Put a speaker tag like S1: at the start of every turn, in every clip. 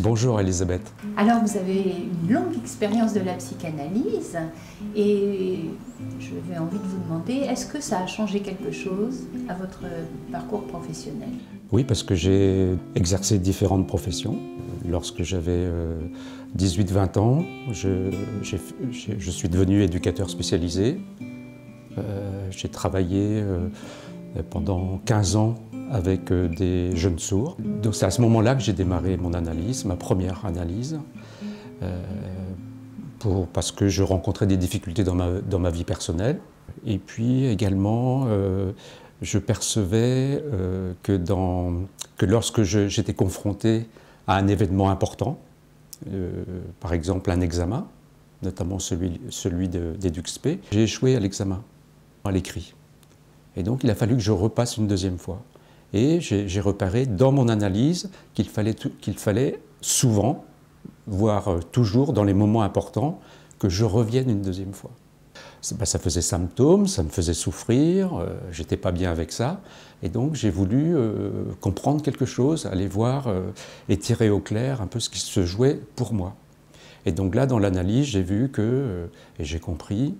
S1: Bonjour Elisabeth.
S2: Alors vous avez une longue expérience de la psychanalyse et j'avais envie de vous demander, est-ce que ça a changé quelque chose à votre parcours professionnel?
S1: Oui, parce que j'ai exercé différentes professions. Lorsque j'avais 18-20 ans, je suis devenu éducateur spécialisé. J'ai travaillé pendant 15 ans avec des jeunes sourds. Donc c'est à ce moment-là que j'ai démarré mon analyse, ma première analyse, parce que je rencontrais des difficultés dans ma vie personnelle. Et puis également, je percevais que lorsque j'étais confronté à un événement important, par exemple un examen, notamment celui d'EduxP, j'ai échoué à l'examen, à l'écrit. Et donc il a fallu que je repasse une deuxième fois. Et j'ai repéré dans mon analyse qu'il fallait souvent, voire toujours dans les moments importants, que je revienne une deuxième fois. Ça faisait symptômes, ça me faisait souffrir, j'étais pas bien avec ça. Et donc j'ai voulu comprendre quelque chose, aller voir et tirer au clair un peu ce qui se jouait pour moi. Et donc là, dans l'analyse, j'ai vu et j'ai compris,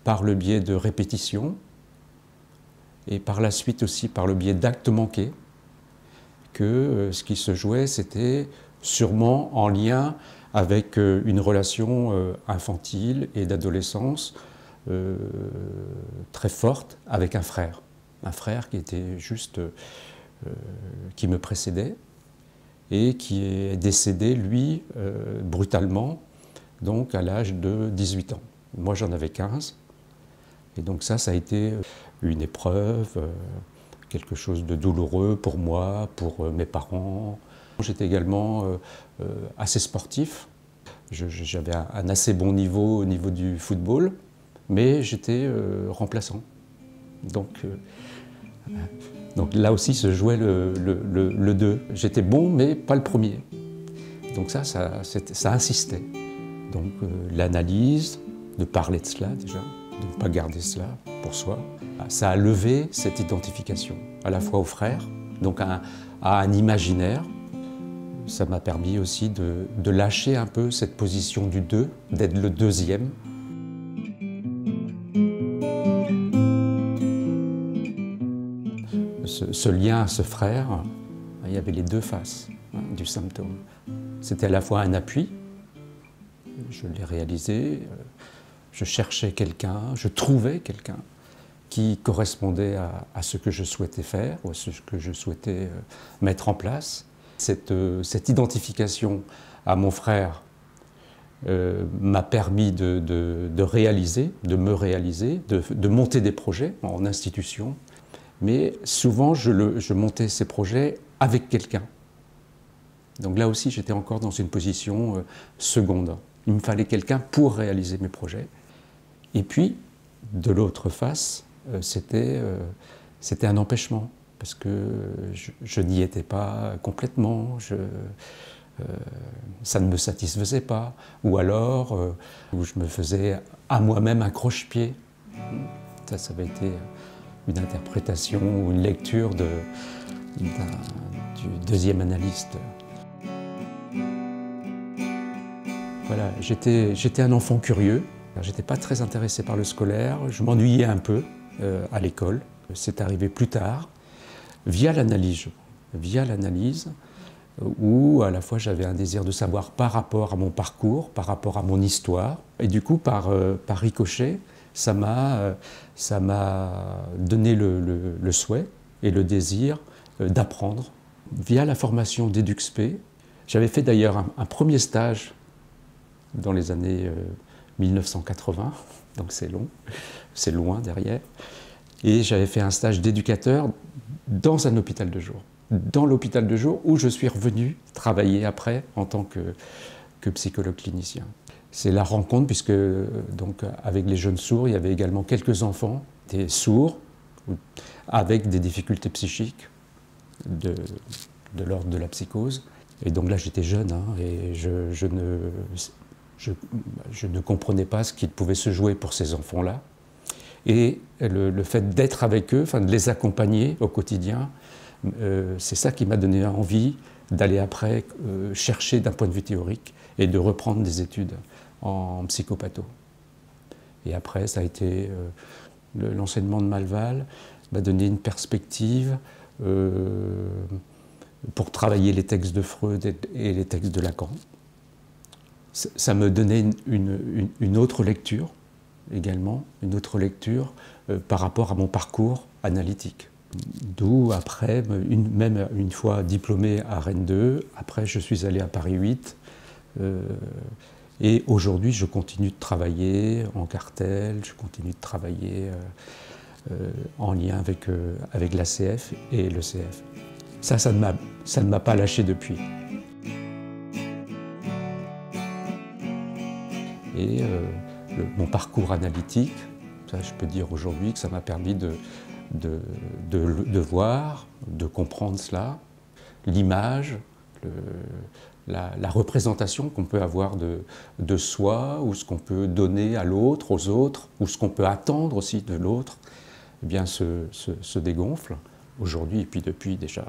S1: par le biais de répétitions, et par la suite aussi par le biais d'actes manqués, que ce qui se jouait, c'était sûrement en lien avec une relation infantile et d'adolescence très forte avec un frère qui était juste, qui me précédait et qui est décédé, lui, brutalement, donc à l'âge de 18 ans. Moi, j'en avais 15. Et donc ça a été une épreuve, quelque chose de douloureux pour moi, pour mes parents. J'étais également assez sportif. J'avais un assez bon niveau au niveau du football, mais j'étais remplaçant. Donc là aussi se jouait le 2. J'étais bon, mais pas le premier. Donc ça insistait. Donc l'analyse, de parler de cela déjà, de ne pas garder cela pour soi, ça a levé cette identification, à la fois au frère, donc à un imaginaire. Ça m'a permis aussi de lâcher un peu cette position du 2, d'être le deuxième. Ce lien à ce frère, il y avait les deux faces du symptôme. C'était à la fois un appui, je l'ai réalisé, je cherchais quelqu'un, je trouvais quelqu'un qui correspondait à ce que je souhaitais faire, ou à ce que je souhaitais mettre en place. Cette identification à mon frère m'a permis de réaliser, de me réaliser, de monter des projets en institution. Mais souvent, je montais ces projets avec quelqu'un. Donc là aussi, j'étais encore dans une position seconde. Il me fallait quelqu'un pour réaliser mes projets. Et puis, de l'autre face, c'était un empêchement, parce que je n'y étais pas complètement, ça ne me satisfaisait pas, ou alors où je me faisais à moi-même un croche-pied. Ça avait été une interprétation ou une lecture du deuxième analyste. Voilà, j'étais un enfant curieux. J'étais pas très intéressé par le scolaire, je m'ennuyais un peu à l'école. C'est arrivé plus tard, via l'analyse, où à la fois j'avais un désir de savoir par rapport à mon parcours, par rapport à mon histoire. Et du coup, par ricochet, ça m'a donné le souhait et le désir d'apprendre. Via la formation d'EduxP, j'avais fait d'ailleurs un premier stage dans les années 1980, donc c'est long, c'est loin derrière. Et j'avais fait un stage d'éducateur dans un hôpital de jour. Dans l'hôpital de jour où je suis revenu travailler après en tant que psychologue clinicien. C'est la rencontre puisque donc, avec les jeunes sourds, il y avait également quelques enfants, des sourds, avec des difficultés psychiques de l'ordre de la psychose. Et donc là j'étais jeune et je ne comprenais pas ce qu'il pouvait se jouer pour ces enfants-là. Et le fait d'être avec eux, de les accompagner au quotidien, c'est ça qui m'a donné envie d'aller après chercher d'un point de vue théorique et de reprendre des études en psychopatho. Et après, ça a été l'enseignement de Malval m'a donné une perspective pour travailler les textes de Freud et les textes de Lacan. Ça me donnait une autre lecture également, une autre lecture par rapport à mon parcours analytique. D'où après, même une fois diplômé à Rennes 2, après je suis allé à Paris 8, et aujourd'hui je continue de travailler en cartel, je continue de travailler en lien avec l'ACF et l'ECF. Ça ne m'a pas lâché depuis. Et mon parcours analytique, ça, je peux dire aujourd'hui que ça m'a permis de voir, de comprendre cela, l'image, la représentation qu'on peut avoir de soi, ou ce qu'on peut donner à l'autre, aux autres, ou ce qu'on peut attendre aussi de l'autre, eh bien se dégonfle. Aujourd'hui, et puis depuis déjà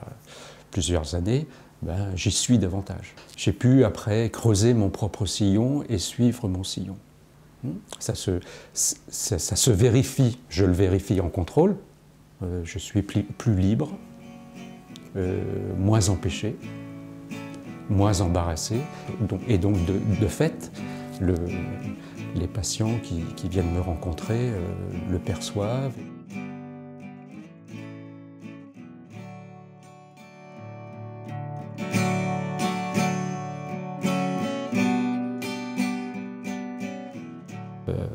S1: plusieurs années, ben, j'y suis davantage. J'ai pu après creuser mon propre sillon et suivre mon sillon. Ça se vérifie, je le vérifie en contrôle, je suis plus libre, moins empêché, moins embarrassé, et donc de fait, les patients qui viennent me rencontrer le perçoivent.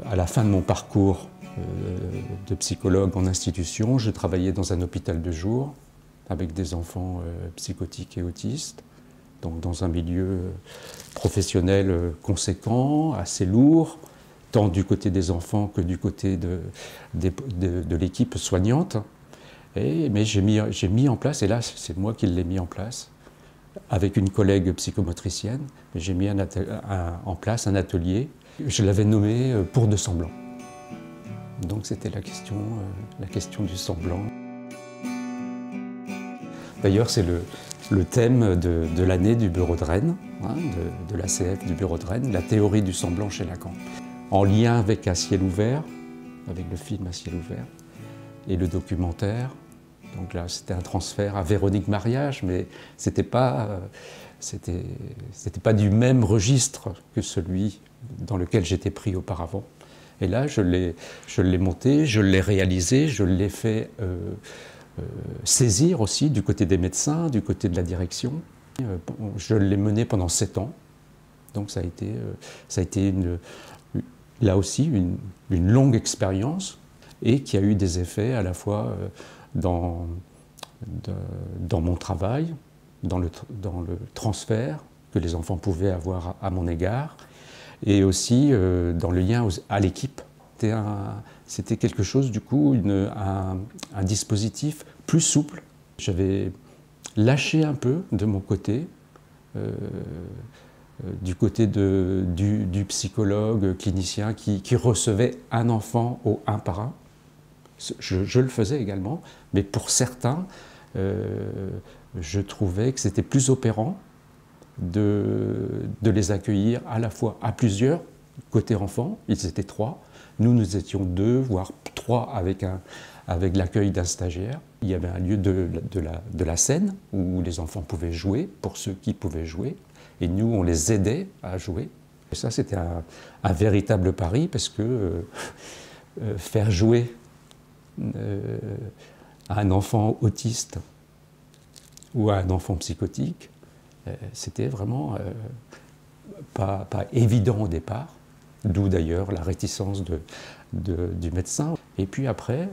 S1: À la fin de mon parcours de psychologue en institution, je travaillais dans un hôpital de jour avec des enfants psychotiques et autistes, donc dans un milieu professionnel conséquent, assez lourd, tant du côté des enfants que du côté de l'équipe soignante. Mais j'ai mis en place, et là c'est moi qui l'ai mis en place, avec une collègue psychomotricienne, j'ai mis en place un atelier. Je l'avais nommé « Pour de semblant ». Donc c'était la question du semblant. D'ailleurs, c'est le thème de l'année du bureau de Rennes, hein, de l'ACF du bureau de Rennes, la théorie du semblant chez Lacan. En lien avec À ciel ouvert, avec le film À ciel ouvert, et le documentaire. Donc là, c'était un transfert à Véronique Mariage, mais c'était pas du même registre que celui dans lequel j'étais pris auparavant. Et là, je l'ai monté, je l'ai réalisé, je l'ai fait saisir aussi du côté des médecins, du côté de la direction. Je l'ai mené pendant 7 ans. Donc ça a été là aussi une longue expérience et qui a eu des effets à la fois dans mon travail, dans le transfert que les enfants pouvaient avoir à mon égard, et aussi dans le lien à l'équipe. C'était quelque chose, du coup, un dispositif plus souple. J'avais lâché un peu de mon côté, du côté du psychologue clinicien qui recevait un enfant au 1 par 1. Je le faisais également, mais pour certains, je trouvais que c'était plus opérant de les accueillir à la fois à plusieurs, côté enfants, ils étaient 3, nous étions 2, voire 3 avec l'accueil d'un stagiaire. Il y avait un lieu de la scène où les enfants pouvaient jouer, pour ceux qui pouvaient jouer, et nous on les aidait à jouer. Et ça c'était un véritable pari, parce que faire jouer à un enfant autiste ou à un enfant psychotique, c'était vraiment pas évident au départ, d'où d'ailleurs la réticence du médecin. Et puis après,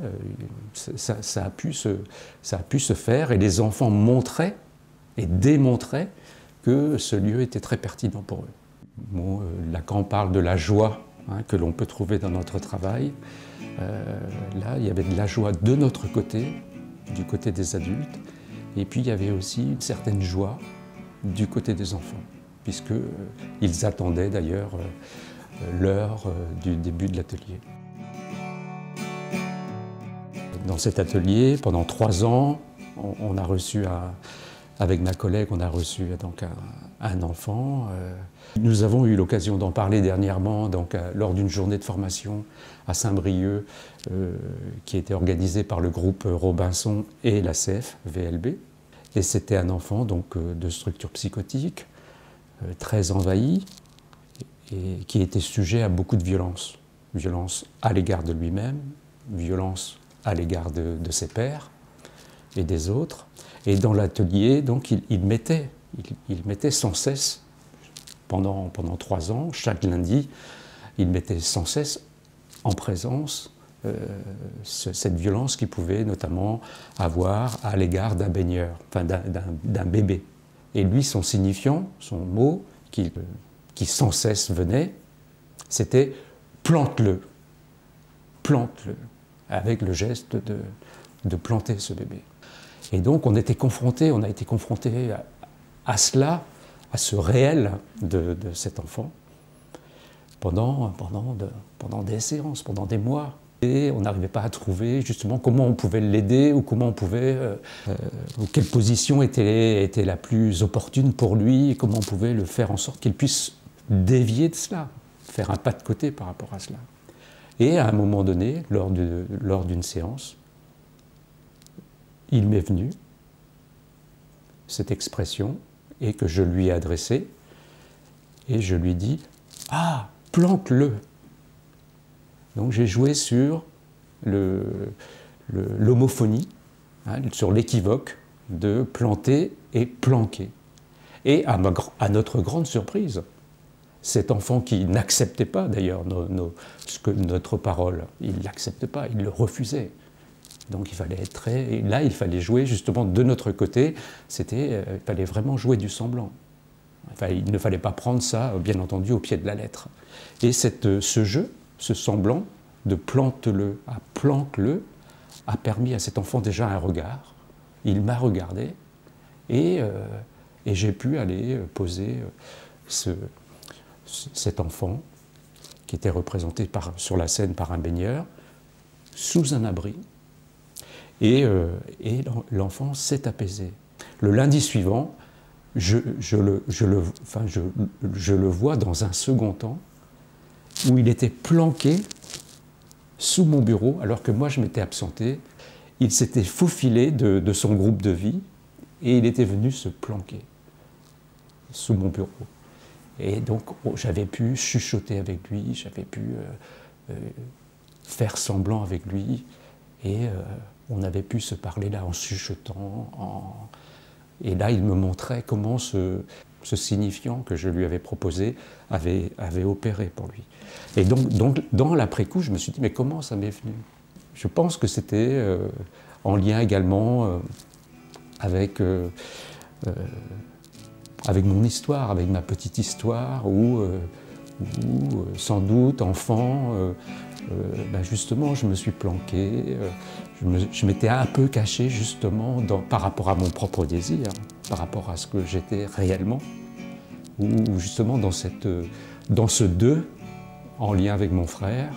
S1: ça a pu se faire, et les enfants montraient et démontraient que ce lieu était très pertinent pour eux. Bon, Lacan parle de la joie, hein, que l'on peut trouver dans notre travail. Là, il y avait de la joie de notre côté, du côté des adultes, et puis il y avait aussi une certaine joie du côté des enfants, puisqu'ils attendaient d'ailleurs l'heure du début de l'atelier. Dans cet atelier, pendant 3 ans, on a reçu Avec ma collègue, on a reçu donc un enfant. Nous avons eu l'occasion d'en parler dernièrement donc, lors d'une journée de formation à Saint-Brieuc qui était organisée par le groupe Robinson et la CF VLB. Et c'était un enfant donc, de structure psychotique, très envahi, et qui était sujet à beaucoup de violence. Violence à l'égard de lui-même, violence à l'égard de ses pairs et des autres. Et dans l'atelier, donc, il mettait sans cesse, pendant 3 ans, chaque lundi, il mettait sans cesse en présence cette violence qu'il pouvait notamment avoir à l'égard d'un baigneur, enfin d'un bébé. Et lui, son signifiant, son mot, qui sans cesse venait, c'était « plante-le ». Plante-le, avec le geste de planter ce bébé. Et donc on a été confronté à cela, à ce réel de cet enfant, pendant des séances, pendant des mois. Et on n'arrivait pas à trouver justement comment on pouvait l'aider ou comment on pouvait, ou quelle position était la plus opportune pour lui et comment on pouvait le faire en sorte qu'il puisse dévier de cela, faire un pas de côté par rapport à cela. Et à un moment donné, lors d'une séance, il m'est venu cette expression et que je lui ai adressée et je lui ai dit « Ah, plante-le » Donc j'ai joué sur l'homophonie, hein, sur l'équivoque de planter et planquer. Et à notre grande surprise, cet enfant qui n'acceptait pas d'ailleurs notre parole, il ne l'acceptait pas, il le refusait. Donc il fallait être et là il fallait jouer justement de notre côté, il fallait vraiment jouer du semblant. Enfin, il ne fallait pas prendre ça, bien entendu, au pied de la lettre. Et ce jeu, ce semblant de plante-le à planque-le, a permis à cet enfant déjà un regard. Il m'a regardé et j'ai pu aller poser cet enfant qui était représenté sur la scène par un baigneur sous un abri. Et l'enfant s'est apaisé. Le lundi suivant, je le vois dans un second temps où il était planqué sous mon bureau alors que moi je m'étais absenté. Il s'était faufilé de son groupe de vie et il était venu se planquer sous mon bureau. Et donc j'avais pu chuchoter avec lui, j'avais pu faire semblant avec lui et on avait pu se parler là en chuchotant. Et là, il me montrait comment ce signifiant que je lui avais proposé avait opéré pour lui. Et donc dans l'après-coup, je me suis dit, mais comment ça m'est venu? Je pense que c'était en lien également avec mon histoire, avec ma petite histoire, où sans doute, enfant, justement, je me suis planqué, je m'étais un peu caché justement par rapport à mon propre désir, par rapport à ce que j'étais réellement, ou justement dans ce deux, en lien avec mon frère,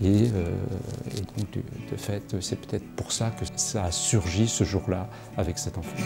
S1: et donc de fait, c'est peut-être pour ça que ça a surgi ce jour-là avec cet enfant.